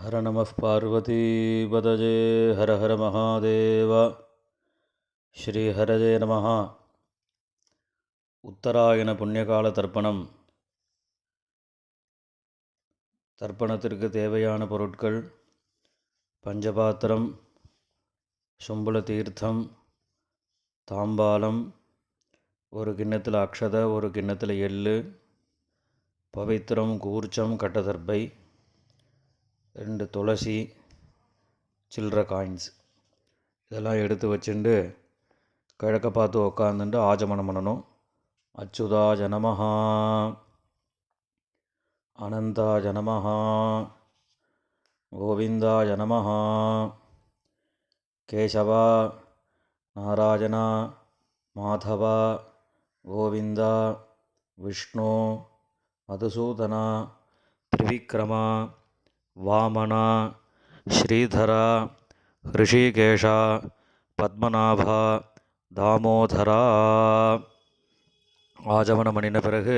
ஹர நம பார்வதீபதஜே ஹர ஹர மகாதேவ. ஸ்ரீ ஹரஜே நம. உத்தராயண புண்ணியகால தர்ப்பணம். தர்ப்பணத்திற்கு தேவையான பொருட்கள்: பஞ்சபாத்திரம், சும்புல தீர்த்தம், தாம்பாலம், ஒரு கிண்ணத்தில் அக்ஷதை, ஒரு கிண்ணத்தில் எள்ளு, பவித்திரம், கூர்ச்சம், கட்டதர்பை, 2 துளசி, சில்லற காயின்ஸ் இதெல்லாம் எடுத்து வச்சுட்டு கிழக்க பார்த்து உக்காந்துட்டு ஆஜமனம் பண்ணணும். அச்சுதாய நமஹ, அனந்தாய நமஹ, கோவிந்தாய நமஹ, கேசவா, நாராயணா, மாதவா, கோவிந்தா, விஷ்ணு, மதுசூதனா, திரிவிக்ரமா, வாமனா, ஸ்ரீதரா, ரிஷிகேஷா, பத்மநாபா, தாமோதரா. ஆஜமனம் பண்ணின பிறகு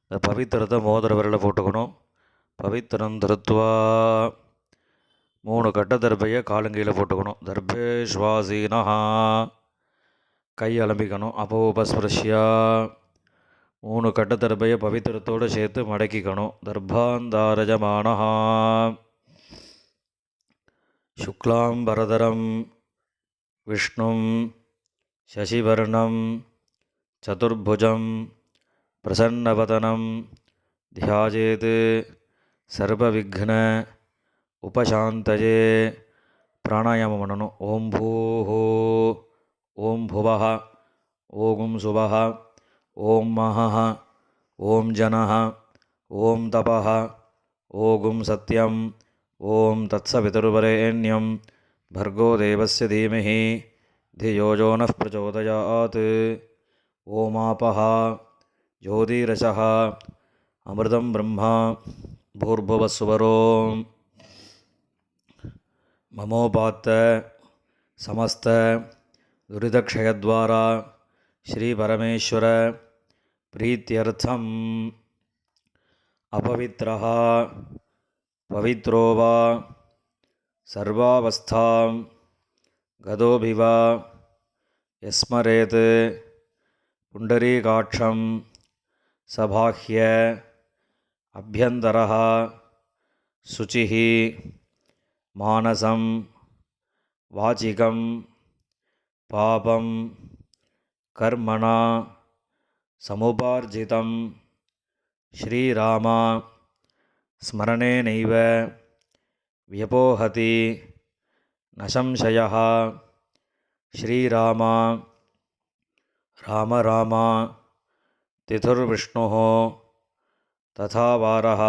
இந்த பவித்திரத்தை மோதிர விரலில் போட்டுக்கணும். பவித்திரம் திருத்வா 3 கட்ட தர்பையை காலங்கையில் போட்டுக்கணும். தர்பே ஸ்வாசீனா, கை அலம்பிக்கணும். அப்போபஸ்பிருஷ்யா 3 கட்ட தர்பையை பவித்திரத்தோடு சேர்த்து மடக்கிக்கணும். தர்பாந்தாரஜமானா சுக்லாம் பரதரம் விஷ்ணும் சசிவர்ணம் சதுர்புஜம் பிரசன்னவதனம் தியாஜேத் சர்வவிக்ன உபசாந்தயே. பிராணாயாமம் பண்ணணும். ஓம் பூஹோ, ஓம் புவஹ, ஓம் சுவஹ, ஓம் மஹஹ, ஓம் ஜனஹ, ஓம் தபஹ, ஓம் சத்யம், ஓம் தத்சவிதுர்வரேண்யம் भर्गो देवस्य धीमहि धियो यो नः प्रचोदयात्. ओमापः ज्योतिरसः अमृतं ब्रह्मा भूर्भुवस्सुवरो. ममोपात्त समस्त दुरितक्षयद्वारा श्रीपरमेश्वर प्रीत्यर्थम् अपवित्रः पवित्रो वा सर्वावस्थां गदोभिवा यस्मरेत् पुण्डरीकाक्षं सबाह्य अभ्यन्तरः शुचिः मानसं वाचिकं पापं कर्मणा समुपार्जितं श्रीराम स्मरणेनैव व्यपोहति न संशयः. श्रीराम राम राम तिथुर्विष्णुः तथा वारः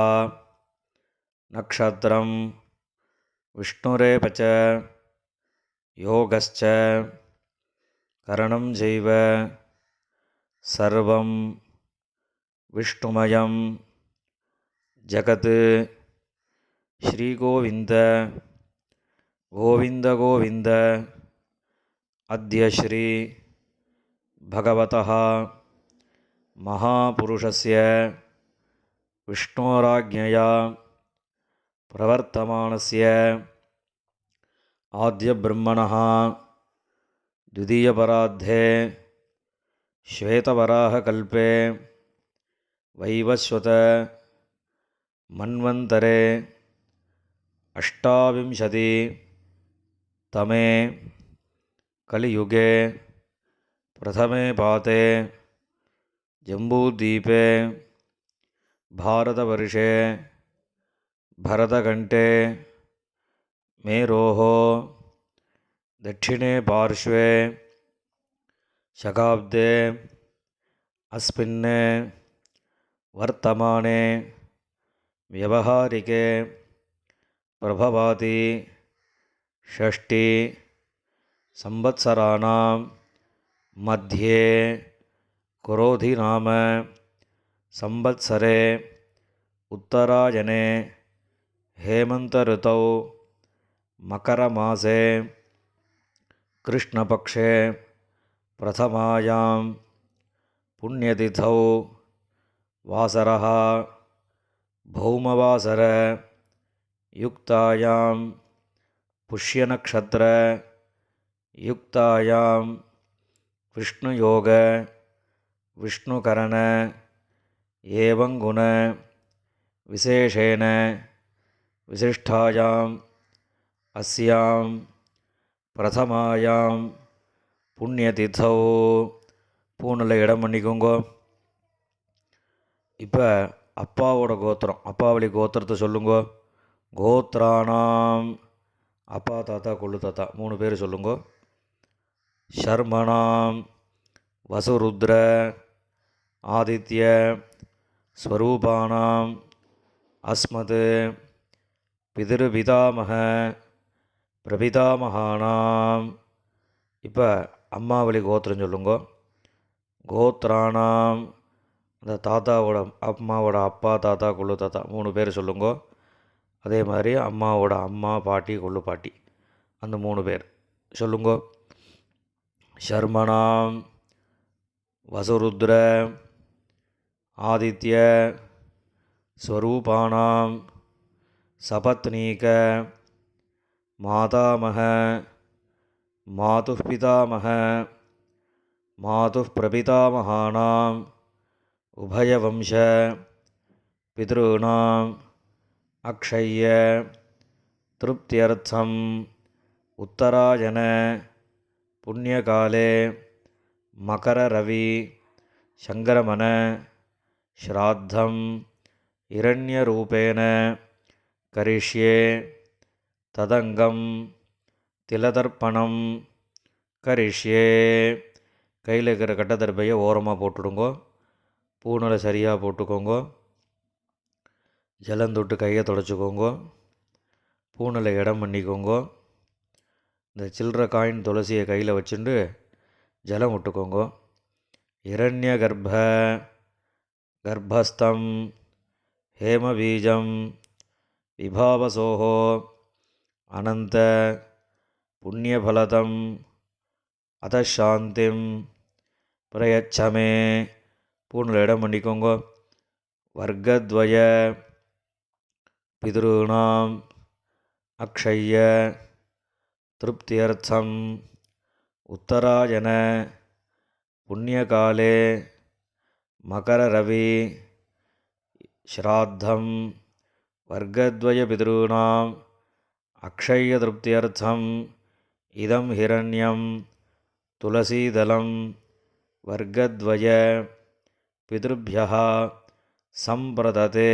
नक्षत्रं विष्णुरेव च योगश्च करणं चैव सर्वं विष्णुमयं जगत्. श्रीगोविन्द गोविन्द गोविन्द. अद्य श्री भगवतः महापुरुषस्य विष्णोराज्ञया प्रवर्तमानस्य आद्यब्रह्मणः द्वितीयपरार्धे श्वेतवराहकल्पे वैवस्वत मन्वन्तरे 28 तमे कलियुगे प्रथमे पाते जम्बूद्वीपे भारतवर्षे भरतकण्ठे मेरोः दक्षिणे पार्श्वे शकाब्दे अस्मिन् वर्तमाने व्यवहारिके प्रभवाति षष्ठी संवत्सराणां मध्ये कुरोधि नाम संवत्सरे उत्तरायणे हेमंत ऋतौ मकरमासे कृष्णपक्षे प्रथमायां पुण्यतिथौ वासरः भौमवासर யுக்தாயாம் புஷ்யநக்ஷத்ர யுக்தாயாம் விஷ்ணுயோக விஷ்ணுகரண ஏவங்குண விசேஷேன விசிஷ்டாயாம் அஸ்யாம் பிரதமாயாம் புண்ணியதிதோ பூனில் இடம் பண்ணிக்கோங்கோ. இப்போ அப்பாவோட கோத்திரம், அப்பாவளி கோத்திரத்தை சொல்லுங்கோ. கோத்ராணாம் அப்பா தாத்தா கொள்ளு தாத்தா 3 பேர் சொல்லுங்கோ. ஷர்மணாம் வசுருத்ர ஆதித்ய ஸ்வரூபானாம் அஸ்மத் பிதிருபிதாமக பிரபிதாமகானாம். இப்போ அம்மாவளி கோத்திரம் சொல்லுங்கோ. கோத்ராணாம் அந்த தாத்தாவோட அம்மாவோட அப்பா தாத்தா கொள்ளு தாத்தா 3 பேர் சொல்லுங்கோ. அதே மாதிரி அம்மாவோட அம்மா பாட்டி கொள்ளு பாட்டி அந்த 3 பேர் சொல்லுங்கோ. ஷர்மணாம் வசுருத்ர ஆதித்ய ஸ்வரூபானாம் சபத்னீக மாதாமக மாதுः பிதாமக மாதுः பிரபிதாமகானாம் உபயவம்ச பித்ருணாம் அக்ஷய்ய திருப்தியர்த்தம் உத்தராயண புண்ணியகாலே மகர ரவி சங்கரமன ஸ்ராத்தம் இரண்யரூபேண கரிஷ்யே ததங்கம் திலதர்ப்பணம் கரிஷ்யே. கையில் இருக்கிற கட்டதர்பையை ஓரமாக போட்டுடுங்கோ. பூனலை சரியாக போட்டுக்கோங்க. ஜலந்தொட்டு கையை தொடச்சிக்கோங்க. பூனலை இடம் பண்ணிக்கோங்க. இந்த சில்லற காயின் துளசியை கையில் வச்சுட்டு ஜலம் விட்டுக்கோங்க. இரண்ய கர்ப்பஸ்தம் ஹேமபீஜம் விபாவசோஹோ அனந்த புண்ணியபலதம் அதசாந்திம் பிரயச்சமே. பூனில் இடம் பண்ணிக்கோங்க. வர்க்கத்வய பித்ருணாம் அக்ஷய்ய திருப்தியர்த்தம் உத்தராயண புண்ணியகாலே மகர ரவி ஸ்ராத்தம் வர்க்கத்வய பித்ருணாம் அக்ஷய்ய திருப்தியர்த்தம் இதம் ஹிரண்யம் துளசீதலம் வர்க்கத்வய பித்ருப்யஹ சம்பிரததே.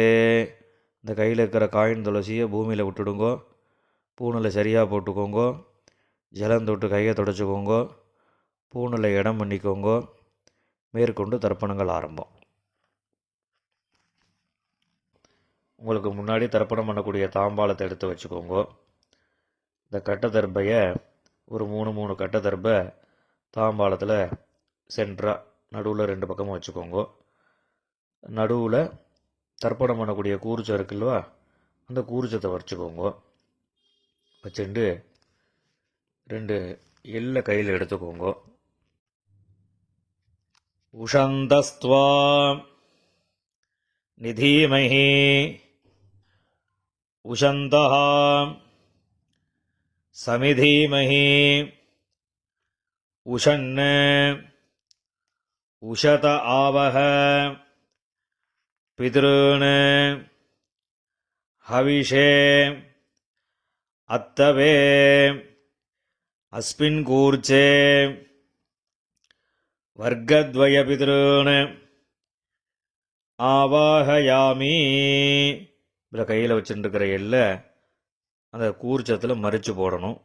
இந்த கையில் இருக்கிற காயின் துளசியை பூமியில் விட்டுடுங்கோ. பூனில் சரியாக போட்டுக்கோங்கோ. ஜலந்தொட்டு கையை தொடச்சிக்கோங்கோ. பூனில் இடம் பண்ணிக்கோங்கோ. மேற்கொண்டு தர்ப்பணங்கள் ஆரம்பம். உங்களுக்கு முன்னாடி தர்ப்பணம் பண்ணக்கூடிய தாம்பாளத்தை எடுத்து வச்சுக்கோங்கோ. இந்த கட்டதர்பையை ஒரு 3 கட்டதர்பை தாம்பாளத்தில் சென்டராக நடுவில் 2 பக்கமும் வச்சுக்கோங்கோ. நடுவில் தர்ப்பணம் பண்ணக்கூடிய கூர்ச்சம் இருக்குல்வா, அந்த கூர்ச்சத்தை வச்சுக்கோங்கோ. வச்சுட்டு 2 எள்ளை கையில் எடுத்துக்கோங்கோ. உஷந்தஸ்த்வா நிதீமஹி உஷந்தஹ சமிதீமஹி உஷன்ன உஷத ஆவஹ பித்ருன் ஹவிஷே அத்தவே அஸ்மின் கூர்ச்சே வர்க்கத்வய பித்ருன் ஆவாஹயாமி. இப்போ கையில் வச்சுட்டுருக்கிற எல்லை அந்த கூர்ச்சத்தில் மறித்து போடணும்.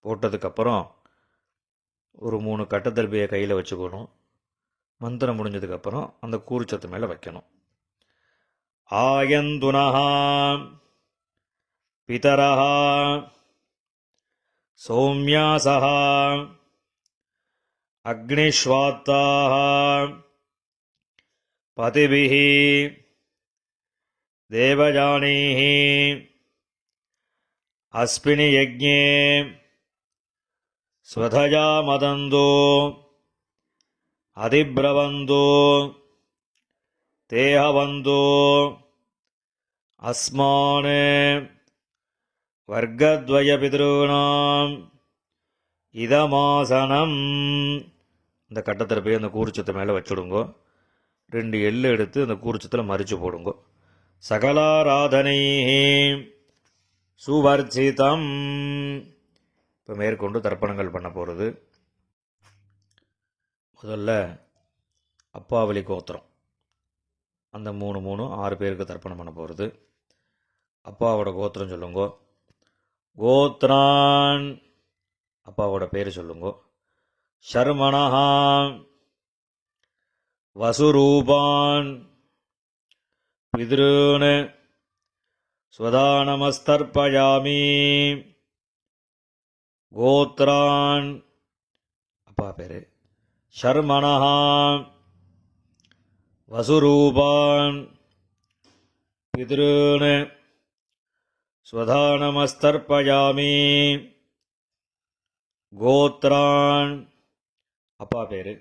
போட்டதுக்கப்புறம் ஒரு 3 கட்டதர்பையை கையில் வச்சுக்கணும். மந்திரம் முடிஞ்சதுக்கப்புறம் அந்த கூர்ச்சத்து மேலே வைக்கணும். ஆயந்துனஹா பிதரஹா சௌமியாசஹ அக்னிஷ்வாத்தாஹ பதிபிஹி தேவஜானீஹி அஸ்மினி யஜ்ஞே ஸ்வதயா மதந்தோ அதிப்ரவந்தோ தேஹவந்தோ அஸ்மான் வர்க்கத்வய பித்ருணாம் இதமாசனம். இந்த கட்டத்தில் போய் அந்த கூர்ச்சத்தை மேலே வச்சுடுங்கோ. 2 எள்ளு எடுத்து அந்த கூர்ச்சத்தில் மறித்து போடுங்கோ. சகலாராதனை சுவர்ச்சிதம். இப்போ மேற்கொண்டு தர்ப்பணங்கள் பண்ண போகிறது. முதல்ல அப்பாவளி கோத்திரம், அந்த 6 பேருக்கு தர்ப்பணம் பண்ண போகிறது. அப்பாவோட கோத்திரம் சொல்லுங்கோ. கோத்ரான், அப்பாவோட பேர் சொல்லுங்கோ. ஷர்மணஹா வசுரூபான் பித்ருன் ஸ்வதானமஸ்தர்ப்பயாமி. கோத்ரான், அப்பா பேர். ஷர்மணஹா வசுரூபான் பித்ருன் ஸ்வதானமஸ்தர்ப்பயாமி. கோத்ரான், அப்பா பேர்.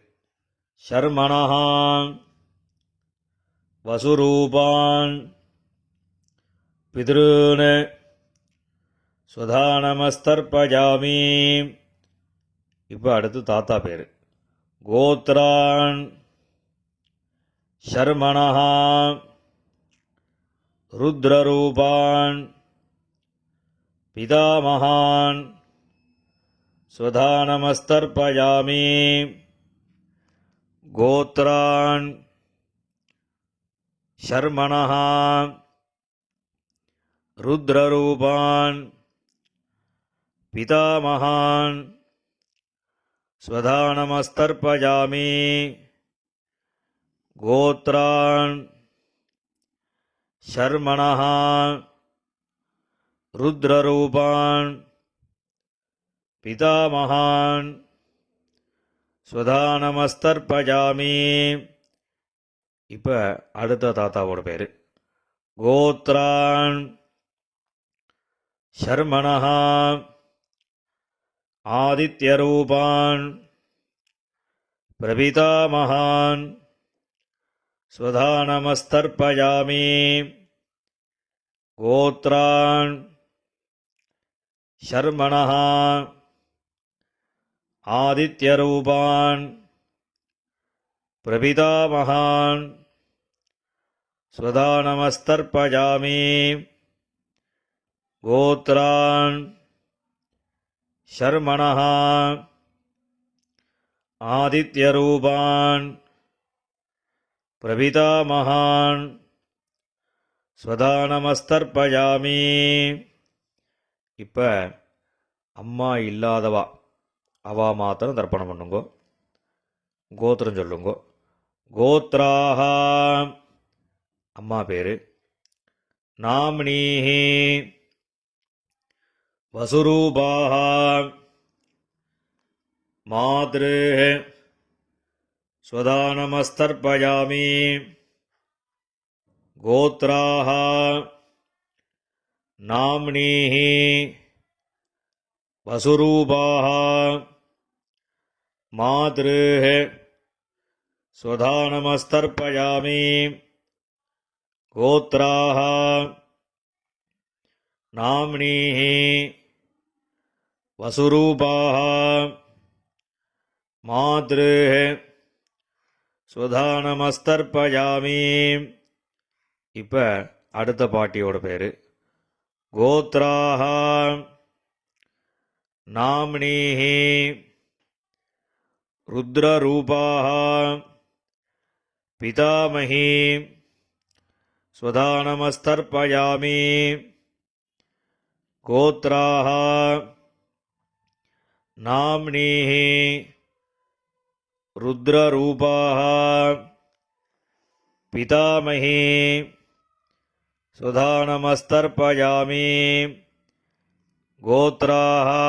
ஷர்மணஹா வசுரூபான் பித்ருன் ஸ்வதானமஸ்தர்ப்பயாமி. இப்போ அடுத்து தாத்தா பேர். கோத்ரான் ஷர்மணஹா ருத்ரரூபான் பிதாமகான் ஸ்வதானமஸ்தர்ப்பயாமி. கோத்ரான் ஷர்மணஹா ருத்ரரூபான் பிதாமகான் ஸ்வதானமஸ்தர்ப்பயாமி. கோத்ரான் ஷர்மணஹா ருத்ரரூபான் பிதாமகான் ஸ்வதானமஸ்தர்ப்பயாமி. இப்போ அடுத்த தாத்தாவோட பேர். கோத்ரான் ஷர்மணஹா ஆதித்யரூபான் பிரபிதாமகான் ஸ்வதானமஸ்தர்ப்பயாமி. கோத்ரான் ஷர்மணஹா ஆதித்யரூபான் பிரபிதாமகான் ஸ்வதானமஸ்தர்ப்பயாமி. கோத்ரான் ஷர்மணஹா ஆதித்யரூபான் பிரபிதாமகான் ஸ்வதானமஸ்தர்ப்பயாமி. இப்போ அம்மா இல்லாதவா அவா மாத்திரம் தர்ப்பணம் பண்ணுங்கோ. கோத்திரம் சொல்லுங்கோ. கோத்ராஹா, அம்மா பேர். நாம்னீஹி வசுரூபாஹா மாத்ரு ஸ்வதானமஸ்தர்ப்பயாமி. கோத்ராஹா நாம்னீஹி வசுரூபாஹா மாத்ரு ஸ்வதானமஸ்தர்ப்பயாமி. கோத்ராஹா நாம்னீஹி வசுரூபாஹா மாத்ரு ஸ்வதானமஸ்தர்ப்பயாமி. இப்போ அடுத்த பாட்டியோட பேர். கோத்ராஹா நாம்னீஹி ருத்ரரூபாஹா பிதாமஹி ஸ்வதானமஸ்தர்ப்பயாமி. கோத்ராஹா நாம்னீஹி ருத்ரரூபாஹா பிதாமஹி ஸ்வதானமஸ்தர்ப்பயாமி. கோத்ராஹா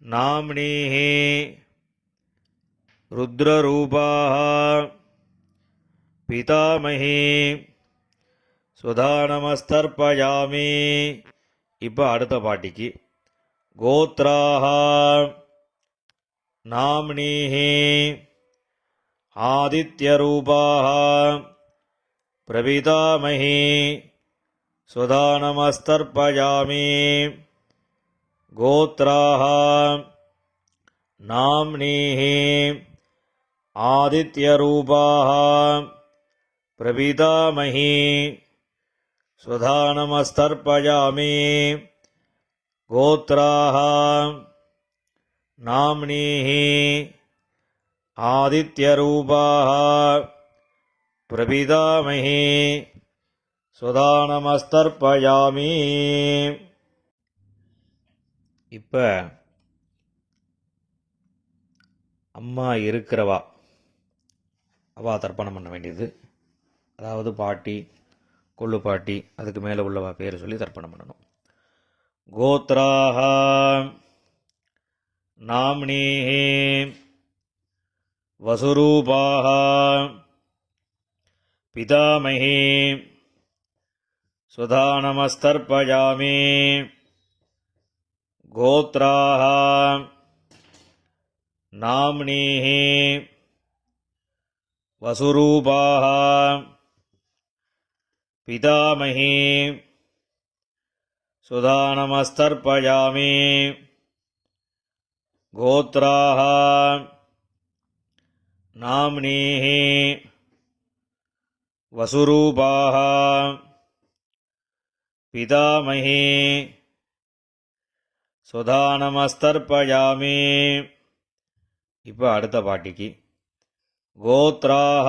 நாம்னீஹி ருத்ரரூபாஹா பிதாமஹி ஸ்வதானமஸ்தர்ப்பயாமி. இப்போ அடுத்த பாட்டிக்கு. கோத்ராஹா நாம்னீஹி ஆதித்யரூபாஹா பிரபிதாமஹி சுதானமஸ்தர்ப்பயாமி. கோத்ராஹ நாம்னீஹ ஆதித்யரூபாஹ பிரபிதாமஹி. சுதானமஸ்தர்ப்பயாமி. கோத்ராஹ நாம்னீஹ ஆதித்யரூபாஹ பிரபிதாமஹி. சுதானமஸ்தர்ப்பயாமி. இப்போ அம்மா இருக்கிறவா அவா தர்ப்பணம் பண்ண வேண்டியது. அதாவது பாட்டி, கொள்ளு பாட்டி, அதுக்கு மேலே உள்ளவா பேர் சொல்லி தர்ப்பணம் பண்ணணும். கோத்ராஹ நாம்னீஹ வசுரூபாஹ பிதாமஹி. சுதானமஸ்தர்ப்பயாமி. கோத்ராஹ நாம்னீஹ வசுரூபாஹ பிதாமஹி. சுதானமஸ்தர்ப்பயாமி. கோத்ராஹ நாம்னீஹ வசுரூபாஹ பிதாமஹி. சுதானமஸ்தர்ப்பயாமி. இப்போ அடுத்த பாட்டிக்கு கோத்ராஹ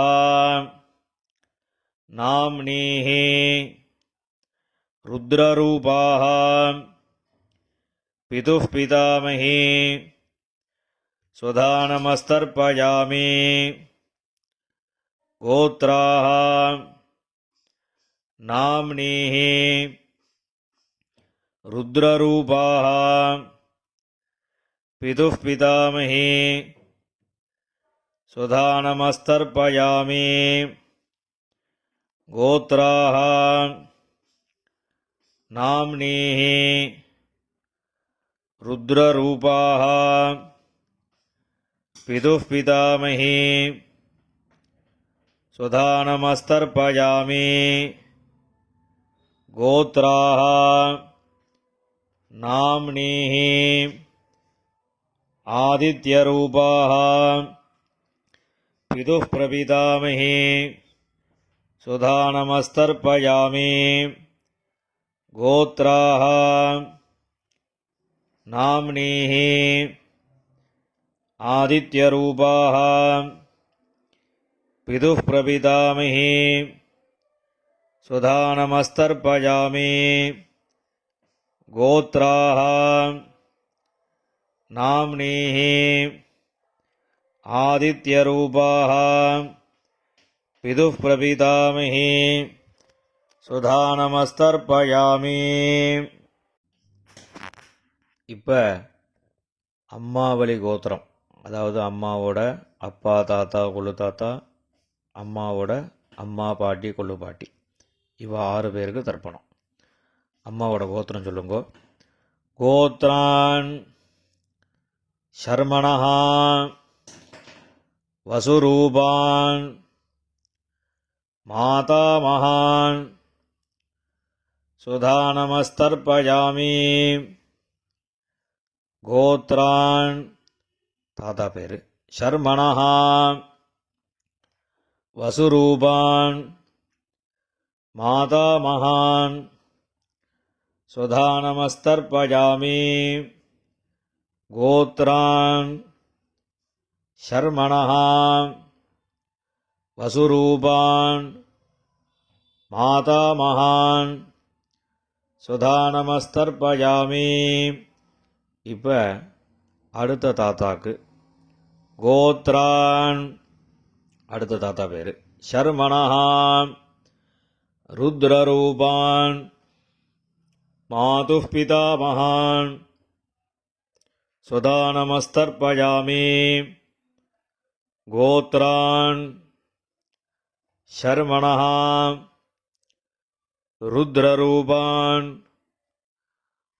நாம்னீஹ ருத்ரரூபாஹ பிதுः பிதாமஹி. சுதானமஸ்தர்ப்பயாமி. கோத்ராஹ நாம்னீஹ ருத்ரரூபாஹ பிதுः பிதாமஹி. சுதானமஸ்தர்ப்பயாமி. கோத்ராஹ நாம்னீஹ ருத்ரரூபாஹ பிதுः பிதாமஹி. சுதானமஸ்தர்ப்பயாமி. கோத்ராஹ நாம்னீஹ ஆதித்யரூபாஹ பிதுः பிரபிதாமஹி. சுதானமஸ்தர்ப்பயாமி. கோத்ராஹ நாம்னீஹ ஆதித்யரூபாஹ பிதுः பிரபிதாமஹி. சுதானமஸ்தர்ப்பயாமி. கோத்ராஹ நாம்னீஹ ஆதித்யரூபாஹ பிதுः பிரபிதாமஹி. சுதானமஸ்தர்ப்பயாமி. இப்போ அம்மாவளி கோத்திரம், அதாவது அம்மாவோட அப்பா, தாத்தா, கொள்ளு தாத்தா, அம்மாவோட அம்மா, பாட்டி, கொள்ளு பாட்டி, இவ 6 பேருக்கு தர்ப்பணம். அம்மாவோட கோத்திரம் சொல்லுங்க. கோத்ரான் ஷர்மணஹ வசுரூபான் மாதாமகான். சுதானமஸ்தர்ப்பயாமி. கோத்ரான் தாத்தா பேர் ஷர்மணஹ வசுரூபான் மாதாமகான். சுதானமஸ்தர்ப்பயாமி. கோத்ரான் ஷர்மணஹ வசுரூபான் மாதாமகான். சுதானமஸ்தர்ப்பயாமி. இப்போ அடுத்த தாத்தாக்கு கோத்ரான், அடுத்த தாத்தா பேர் ஷர்மணஹ ருத்ரரூபான் மாதுः பிதாமகான். சுதானமஸ்தர்ப்பயாமி. கோத்ரான் ஷர்மணஹ ருத்ரரூபான்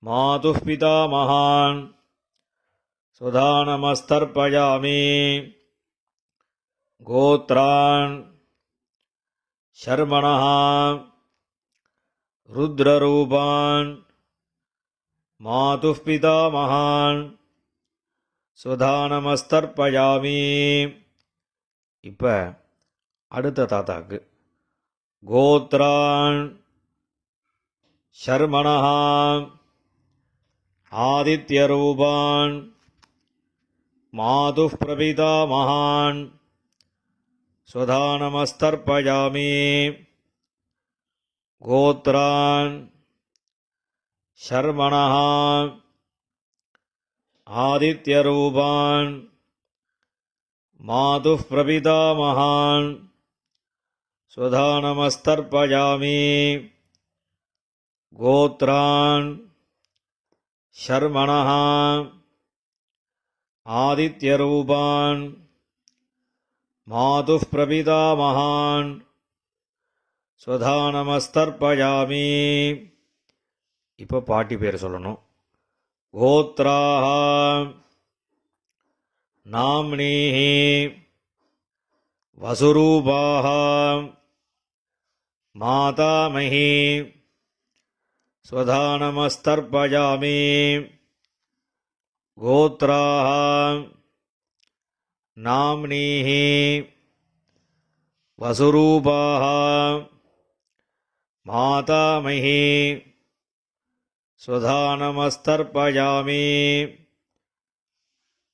மாதுः பிதாமகான். சுதானமஸ்தர்ப்பயாமி. கோத்ரான் ஷர்மணஹ ருத்ரரூபான் மாதுः பிதாமகான் சுதானமஸ்தர்ப்பயாமி. இப்போ அடுத்த தாத்தாக்கு கோத்ரான் ஷர்மணஹ ஆதித்யரூபான் மாதுः பிரபிதாமகான் சுதானமஸ்தர்ப்பயாமி. கோத்ரான் ஷர்மணஹ ஆதித்யரூபான் மாதுः பிரபிதாமகான் சுதானமஸ்தர்ப்பயாமி. கோத்ரான் ஷர்மணஹ ஆதித்யரூபான் மாதுः பிரபிதாமகான் சுதானமஸ்தர்ப்பயாமி. இப்போ பாட்டி பேர் சொல்லணும். கோத்ராஹ நாம்னீஹி வசுரூபாஹ மாதாமஹி ஸ்வதானமஸ்தர்ப்பயாமி. கோத்ராஹ நாம்னீஹி வசுரூபாஹ மாதாமஹி ஸ்வதானமஸ்தர்ப்பயாமி.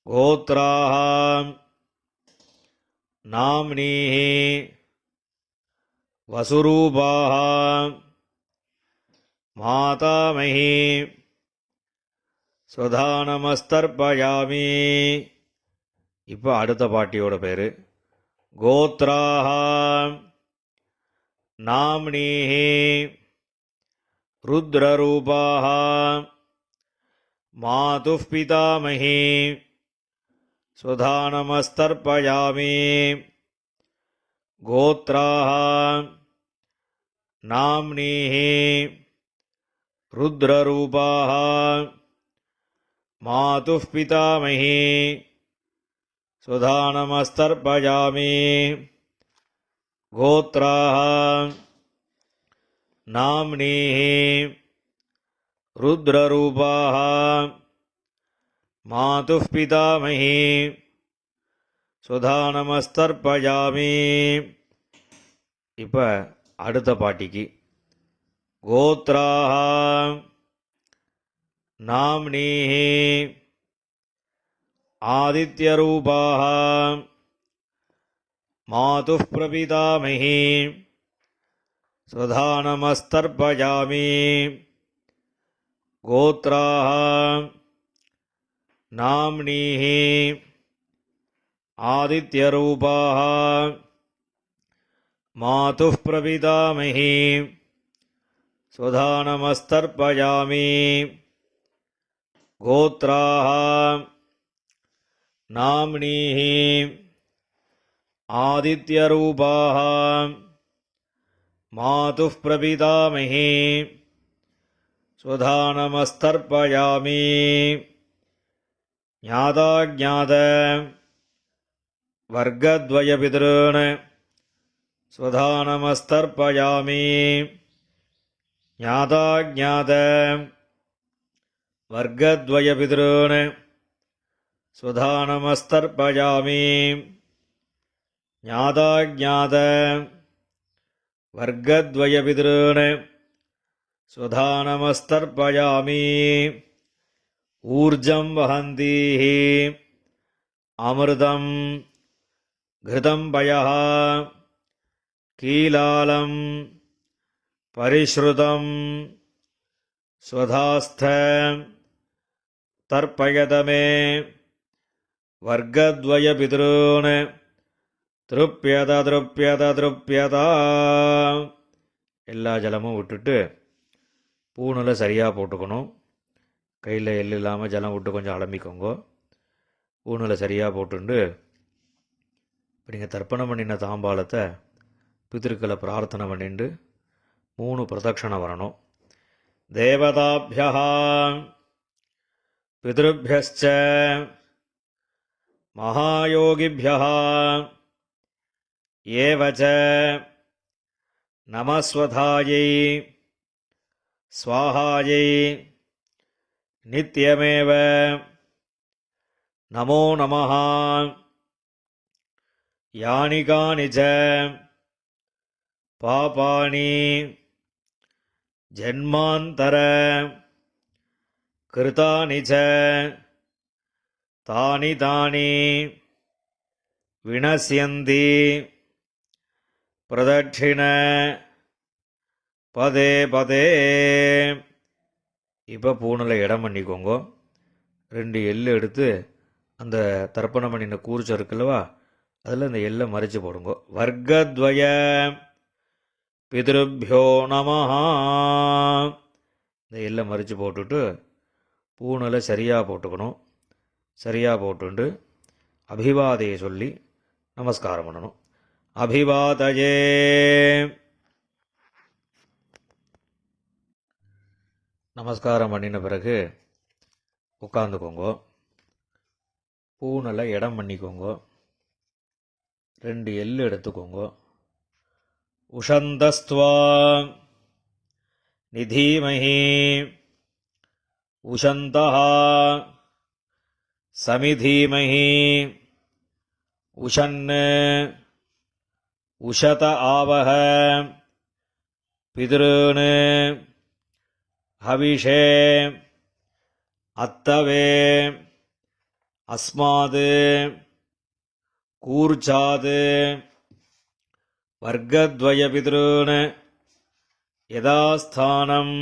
கோத்ராஹ நாம்னீஹி வசுரூபாஹ மாதாமஹி ஸ்வதானமஸ்தர்ப்பயாமி. இப்போ அடுத்த பாட்டியோட பேர் கோத்ராஹ நாம்னீஹி ருத்ரரூபாஹ மாதுः பிதாமஹி ஸ்வதானமஸ்தர்ப்பயாமி. கோத்ராஹ நாம்னீஹி ருத்ரரூபாஹ மாதுः பிதாமஹி ஸ்வதானமஸ்தர்ப்பயாமி. கோத்ராஹ நாம்னீஹி ருத்ரரூபாஹ மாதுः பிதாமஹி ஸ்வதானமஸ்தர்ப்பயாமி. இப்போ அடுத்த பாட்டிக்கு கோத்ராஹ நாம்னீஹி ஆதித்யரூபாஹ மாதுः பிரபிதாமஹி ஸ்வதானமஸ்தர்ப்பயாமி. கோத்ராஹ நாம்னீஹி ஆதித்யரூபாஹ மாதுः பிரபிதாமஹி ஸ்வதானமஸ்தர்ப்பயாமி. கோத்ராஹ நாம்னீஹி ஆதித்யரூபாஹ மாதுः பிரபிதாமஹி ஸ்வதானமஸ்தர்ப்பயாமி. ஞாதாஜ்ஞாத வர்க்கத்வயபிதॄன் ஸ்வதானமஸ்தர்ப்பயாமி. ஞாதாஜ்ஞாத வர்க்கத்வயபிதॄன் ஸ்வதானமஸ்தர்ப்பயாமி. ஞாதாஜ்ஞாத வர்க்கத்வயபிதॄன் ஸ்வதானமஸ்தர்ப்பயாமி. ஊர்ஜம் வஹந்தீஹ அமிர்தம் घृतं पयः कीलालं परिश्रुतं स्वधास्थ तर्पयत मे वर्गद्वयपितॄन् திருப்பியத திருப்பியத திருப்பியதா. எல்லா ஜலமும் விட்டுட்டு பூணில் சரியாக போட்டுக்கணும். கையில் எள் இல்லாமல் ஜலம் விட்டு கொஞ்சம் அலம்பிக்கோங்க. பூணில் சரியாக போட்டுண்டு இப்போ நீங்கள் தர்ப்பணம் பண்ணின தாம்பாளத்தை பித்திருக்களை பிரார்த்தனை பண்ணிட்டு 3 பிரதட்சணை வரணும். தேவதாபியா பிதృभ्यश्च மகாயோகிभ्यः ஏவ ச நமஸ்வதாயை स्वाहायै नित्यमेव नमो नमः। यानि कानि च पापानि जन्मान्तर कृतानि च तानि तानि विनश्यन्ति प्रदक्षिण பதே பதே. இப்போ பூணில் இடம் பண்ணிக்கோங்க. 2 எள்ளு எடுத்து அந்த தர்ப்பணம் பண்ணின கூர்ச்சம் இருக்குல்லவா, அதில் இந்த எள்ளை மறைச்சு போடுங்க. வர்க்கத்வய பிதிருபியோ நமஹா. இந்த எள்ளை மறைச்சு போட்டுட்டு பூணில் சரியாக போட்டுக்கணும். சரியாக போட்டுண்டு அபிவாதையை சொல்லி நமஸ்காரம் பண்ணணும். அபிவாதயே. நமஸ்காரம் பண்ணின பிறகு உட்காந்துக்கோங்க. பூனில் இடம் பண்ணிக்கோங்க. 2 எள்ளு எடுத்துக்கோங்க. உஷந்தஸ்துவா நிதீமஹி உஷந்தஹா சமிதீமஹி உஷன் உஷத ஆவஹ பிதॄன் ஹவிஷே அத்தவே அஸ்மாத் கூர்ச்சாத் வர்க்கத்வய பிதॄன் யதாஸ்தானம்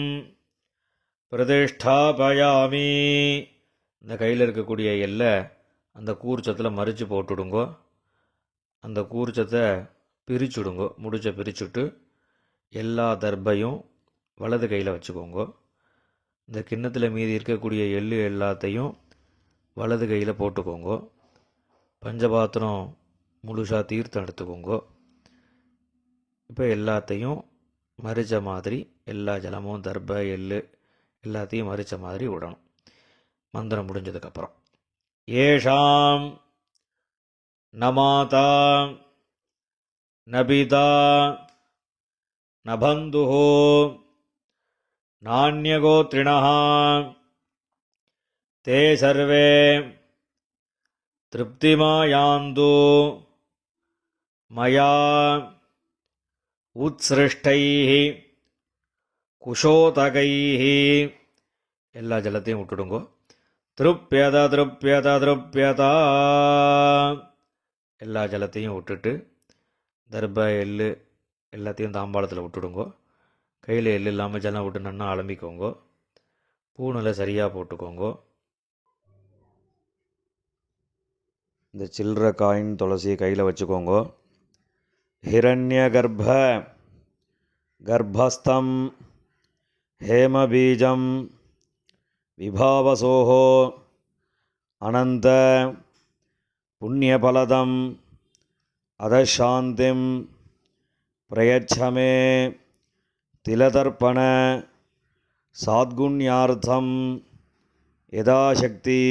பிரதிஷ்டாபயாமி. இந்த கையில் இருக்கக்கூடிய எல்லை அந்த கூர்ச்சத்தில் மறித்து போட்டுடுங்கோ. அந்த கூர்ச்சத்தை பிரிச்சுடுங்கோ. முடிச்ச பிரிச்சுட்டு எல்லா தர்பையும் வலது கையில் வச்சுக்கோங்க. இந்த கிண்ணத்தில் மீதி இருக்கக்கூடிய எள்ளு எல்லாத்தையும் வலது கையில் போட்டுக்கோங்க. பஞ்சபாத்திரம் முழுசாக தீர்த்தம் எடுத்துக்கோங்க. இப்போ எல்லாத்தையும் மறித்த மாதிரி எல்லா ஜலமும் தர்பை எள்ளு எல்லாத்தையும் மறித்த மாதிரி விடணும். மந்திரம் முடிஞ்சதுக்கப்புறம் ஏஷாம் நமாதா நபிதா நபந்துஹோ நான்யகோத்ரிணः தே சர்வே திருப்திமாயாந்து மயா உத்ஸ்ருஷ்டைः குஷோதகைः. எல்லா ஜலத்தையும் விட்டுடுங்கோ. திருப்யத திருப்யத திருப்யதா. எல்லா ஜலத்தையும் விட்டுட்டு தர்ப எள்ளு எல்லாத்தையும் தாம்பாளத்தில் விட்டுடுங்கோ. கையில் எள்ளு இல்லாமல் ஜலம் விட்டு நன்னா அலம்பிக்கோங்க. பூணில் சரியாக போட்டுக்கோங்க. இந்த சில்லற காயின் துளசியை கையில் வச்சுக்கோங்க. ஹிரண்ய கர்ப்பஸ்தம் ஹேமபீஜம் விபாவசோஹோ அனந்த புண்ணியபலதம் அதசாந்திம் பிரயச்சமே திலதர்ப்பண சாத்குண்யார்த்தம் யதாசக்தி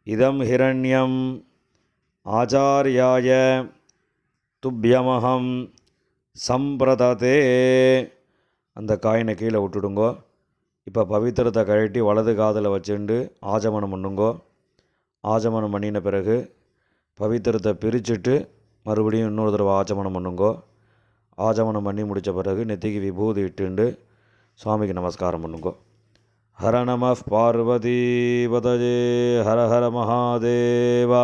இதம் ஹிரண்யம் ஆச்சார்யாய துப்யமஹம் சம்பிரததே. அந்த காயினை கீழே விட்டுடுங்கோ. இப்போ பவித்திரத்தை கழட்டி வலது காதில் வச்சுண்டு ஆஜமனம் பண்ணுங்கோ. ஆஜமனம் பண்ணின பிறகு பவித்திரத்தை பிரிச்சுட்டு மறுபடியும் இன்னொரு தடவை ஆச்சமனம் பண்ணுங்கோ. ஆச்சமனம் பண்ணி முடித்த பிறகு நெத்திக்கு விபூதி இட்டுண்டு சுவாமிக்கு நமஸ்காரம் பண்ணுங்கோ. ஹர நம பார்வதி பதஜே ஹர ஹர மகாதேவா.